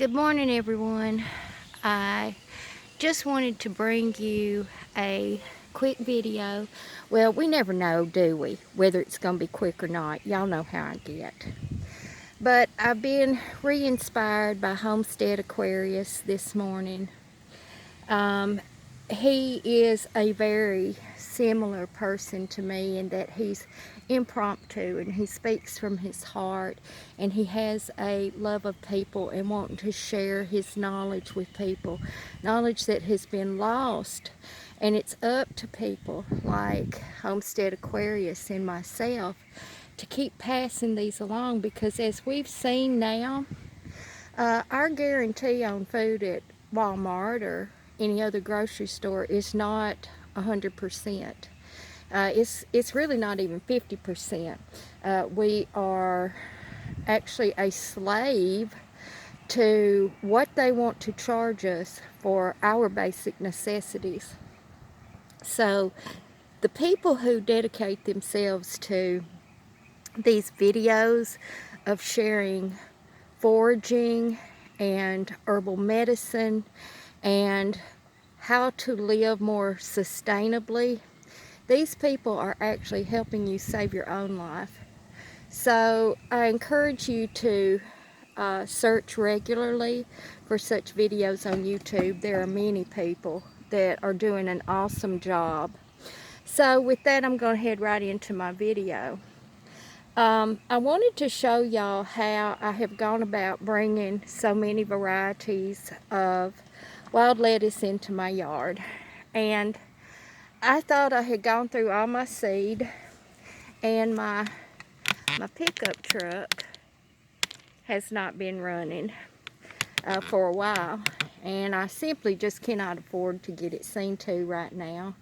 Good morning, everyone. I just wanted to bring you a quick video. Well, we never know, do we, whether it's going to be quick or not. Y'all know how I get. But I've been re-inspired by Homestead Aquarius this morning. He is a very similar person to me in that he's impromptu and he speaks from his heart, and he has a love of people and wanting to share his knowledge with people, knowledge that has been lost. And it's up to people like Homestead Aquarius and myself to keep passing these along, because as we've seen now, our guarantee on food at Walmart or any other grocery store is not 100%. It's really not even 50%. We are actually a slave to what they want to charge us for our basic necessities. So the people who dedicate themselves to these videos of sharing foraging and herbal medicine and how to live more sustainably, these people are actually helping you save your own life. So I encourage you to search regularly for such videos on YouTube. There are many people that are doing an awesome job. So with that, I'm going to head right into my video. I wanted to show y'all how I have gone about bringing so many varieties of wild lettuce into my yard. And I thought I had gone through all my seed, and my pickup truck has not been running for a while, and I simply just cannot afford to get it seen to right now.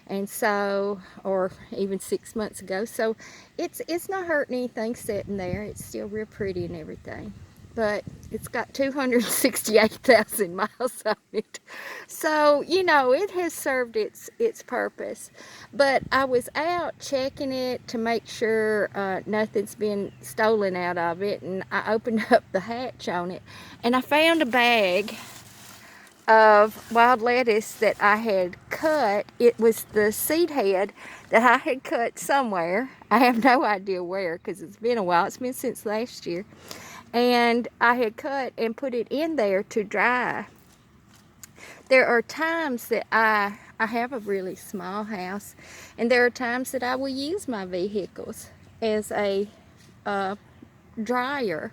And so, or even 6 months ago, so it's not hurting anything sitting there. It's still real pretty and everything, but it's got 268,000 miles on it. So, you know, it has served its purpose. But I was out checking it to make sure nothing's been stolen out of it, and I opened up the hatch on it, and I found a bag of wild lettuce that I had cut. It was the seed head that I had cut somewhere. I have no idea where, because it's been a while. It's been since last year. And I had cut and put it in there to dry. There are times that I have a really small house, and there are times that I will use my vehicles as a dryer,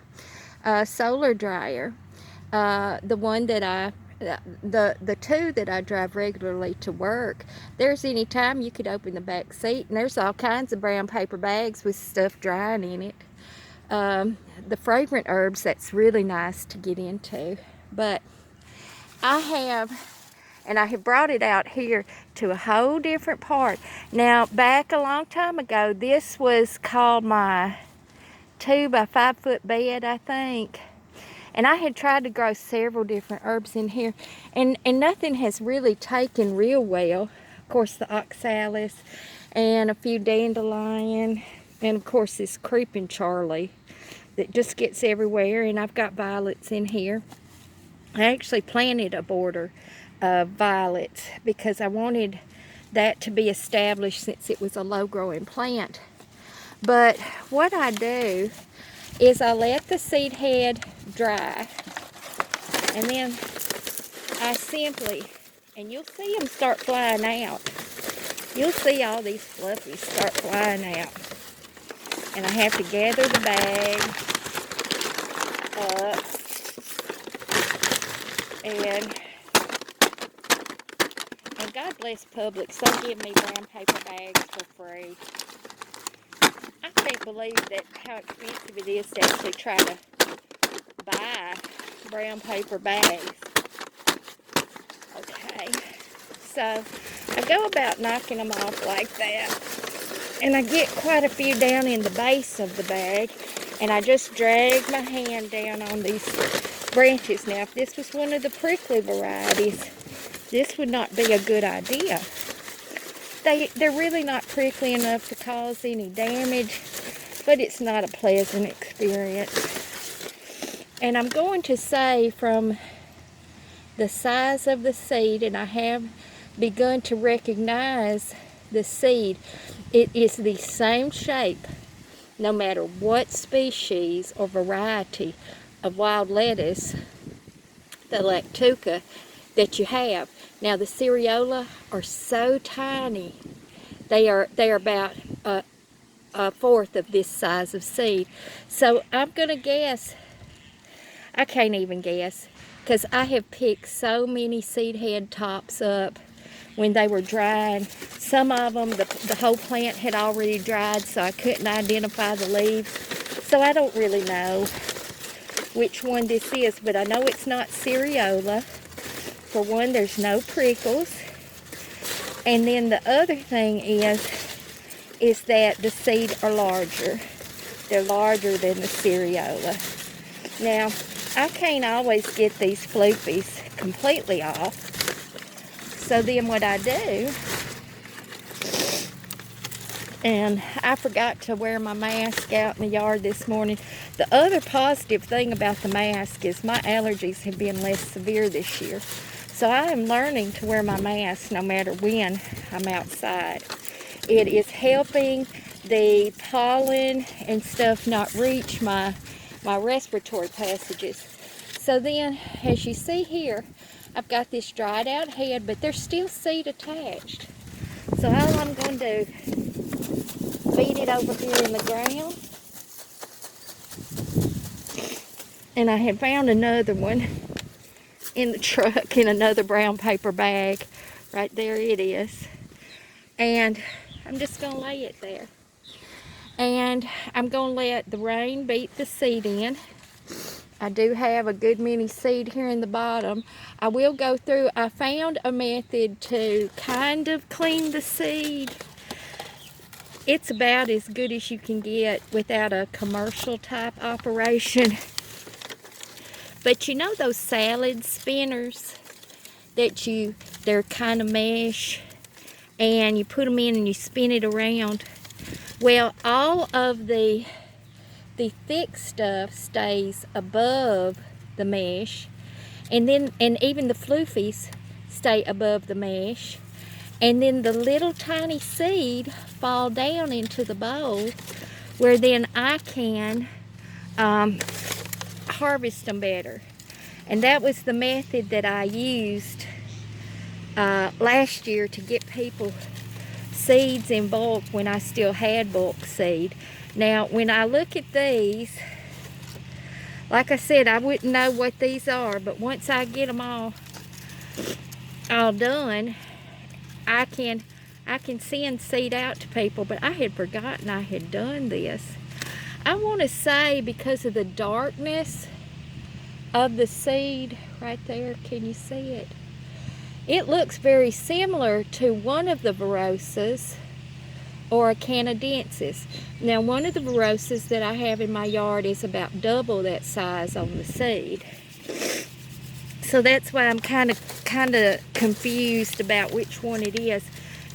solar dryer. The one that the two that I drive regularly to work, there's any time you could open the back seat and there's all kinds of brown paper bags with stuff drying in it. The fragrant herbs, that's really nice to get into. But I have brought it out here to a whole different part. Now, back a long time ago, this was called my 2 by 5 foot bed, I think. And I had tried to grow several different herbs in here, and nothing has really taken real well. Of course, the oxalis and a few dandelion, and of course this creeping Charlie that just gets everywhere. And I've got violets in here. I actually planted a border of violets because I wanted that to be established since it was a low-growing plant. But what I do is I let the seed head dry, and then I simply, and you'll see them start flying out. You'll see all these fluffies start flying out. And I have to gather the bag up, and God bless Publix, they give me brown paper bags for free. I can't believe that how expensive it is to actually try to buy brown paper bags. Okay, so I go about knocking them off like that, and I get quite a few down in the base of the bag, and I just drag my hand down on these branches. Now, if this was one of the prickly varieties, this would not be a good idea. They're really not prickly enough to cause any damage, but it's not a pleasant experience. And I'm going to say from the size of the seed, and I have begun to recognize the seed, it is the same shape no matter what species or variety of wild lettuce, the Lactuca, that you have. Now the cereola are so tiny. They are about a fourth of this size of seed. So I'm going to guess, I can't even guess, because I have picked so many seed head tops up when they were drying. Some of them, the whole plant had already dried, so I couldn't identify the leaves. So I don't really know which one this is, but I know it's not cereola. For one, there's no prickles. And then the other thing is that the seed are larger. They're larger than the cereola. Now, I can't always get these floopies completely off. So then what I do, and I forgot to wear my mask out in the yard this morning. The other positive thing about the mask is my allergies have been less severe this year. So I am learning to wear my mask no matter when I'm outside. It is helping the pollen and stuff not reach my respiratory passages. So then, as you see here, I've got this dried out head, but there's still seed attached. So all I'm going to do, feed it over here in the ground. And I have found another one in the truck in another brown paper bag. Right there it is. And I'm just going to lay it there. And I'm going to let the rain beat the seed in. I do have a good many seed here in the bottom. I will go through, I found a method to kind of clean the seed. It's about as good as you can get without a commercial type operation. But you know those salad spinners that they're kind of mesh, and you put them in and you spin it around? Well, all of the thick stuff stays above the mesh, and even the floofies stay above the mesh, and then the little tiny seed fall down into the bowl, where then I can harvest them better. And that was the method that I used last year to get people seeds in bulk when I still had bulk seed. Now, when I look at these, like I said, I wouldn't know what these are, but once I get them all done, I can send seed out to people. But I had forgotten I had done this. I want to say, because of the darkness of the seed right there, can you see it? It looks very similar to one of the Verosas or a canadensis. Now, one of the Verosas that I have in my yard is about double that size on the seed. So that's why I'm kind of confused about which one it is.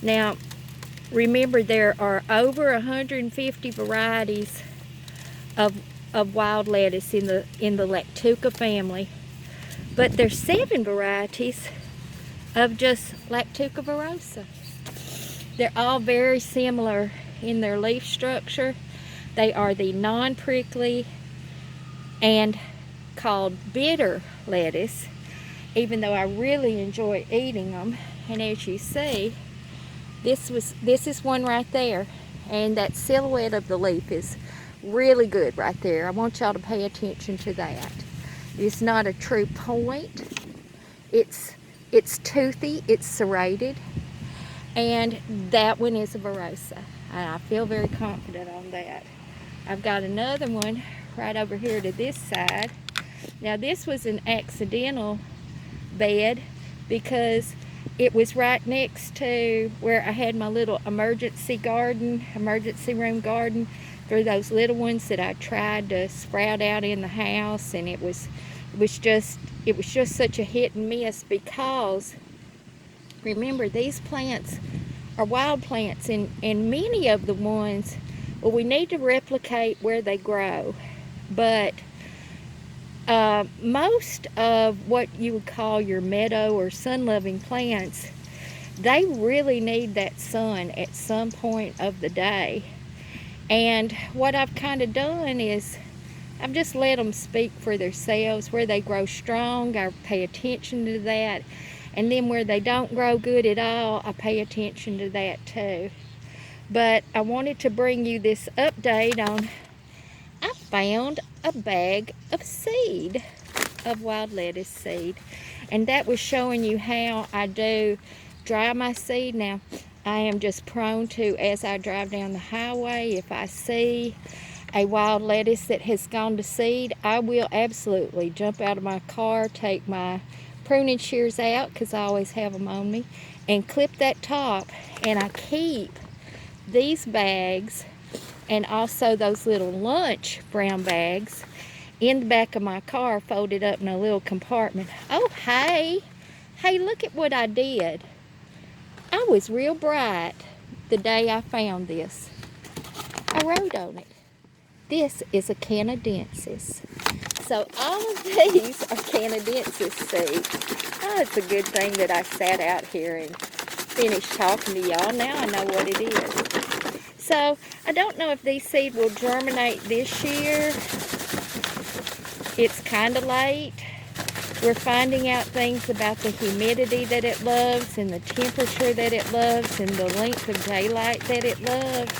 Now, remember, there are over 150 varieties of wild lettuce in the Lactuca family, but there's 7 varieties of just Lactuca verosa. They're all very similar in their leaf structure. They are the non-prickly and called bitter lettuce, even though I really enjoy eating them. And as you see, this is one right there, and that silhouette of the leaf is really good right there. I want y'all to pay attention to that. It's not a true point. It's toothy, it's serrated, and that one is a verosa. And I feel very confident on that. I've got another one right over here to this side. Now, this was an accidental bed because it was right next to where I had my little emergency room garden, through those little ones that I tried to sprout out in the house, and it was just such a hit and miss, because remember, these plants are wild plants, and many of the ones, well, we need to replicate where they grow, but Most of what you would call your meadow or sun-loving plants, they really need that sun at some point of the day. And what I've kind of done is I've just let them speak for themselves. Where they grow strong, I pay attention to that. And then where they don't grow good at all, I pay attention to that too. But I wanted to bring you this update on, I found a bag of seed, of wild lettuce seed. And that was showing you how I do dry my seed. Now, I am just prone to, as I drive down the highway, if I see a wild lettuce that has gone to seed, I will absolutely jump out of my car, take my pruning shears out, because I always have them on me, and clip that top. And I keep these bags and also those little lunch brown bags in the back of my car, folded up in a little compartment. Oh, hey, look at what I did. I was real bright the day I found this. I wrote on it, this is a canadensis. So all of these are canadensis seeds. Oh, it's a good thing that I sat out here and finished talking to y'all. Now I know what it is. So I don't know if these seeds will germinate this year. It's kind of late. We're finding out things about the humidity that it loves, and the temperature that it loves, and the length of daylight that it loves.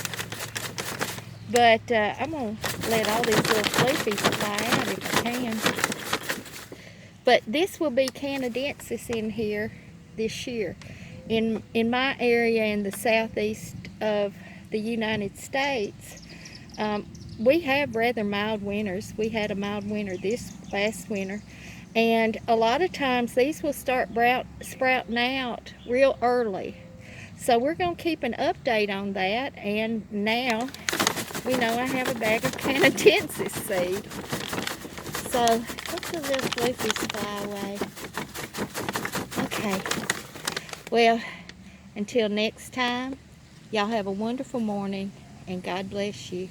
But I'm going to let all these little floofies fly out if I can. But this will be canadensis in here this year. In my area in the southeast of the United States, we have rather mild winters. We had a mild winter this last winter. And a lot of times these will start sprouting out real early. So we're going to keep an update on that. And now we know I have a bag of canadensis seed. So let's the little floofies fly away. Okay. Well, until next time, y'all have a wonderful morning, and God bless you.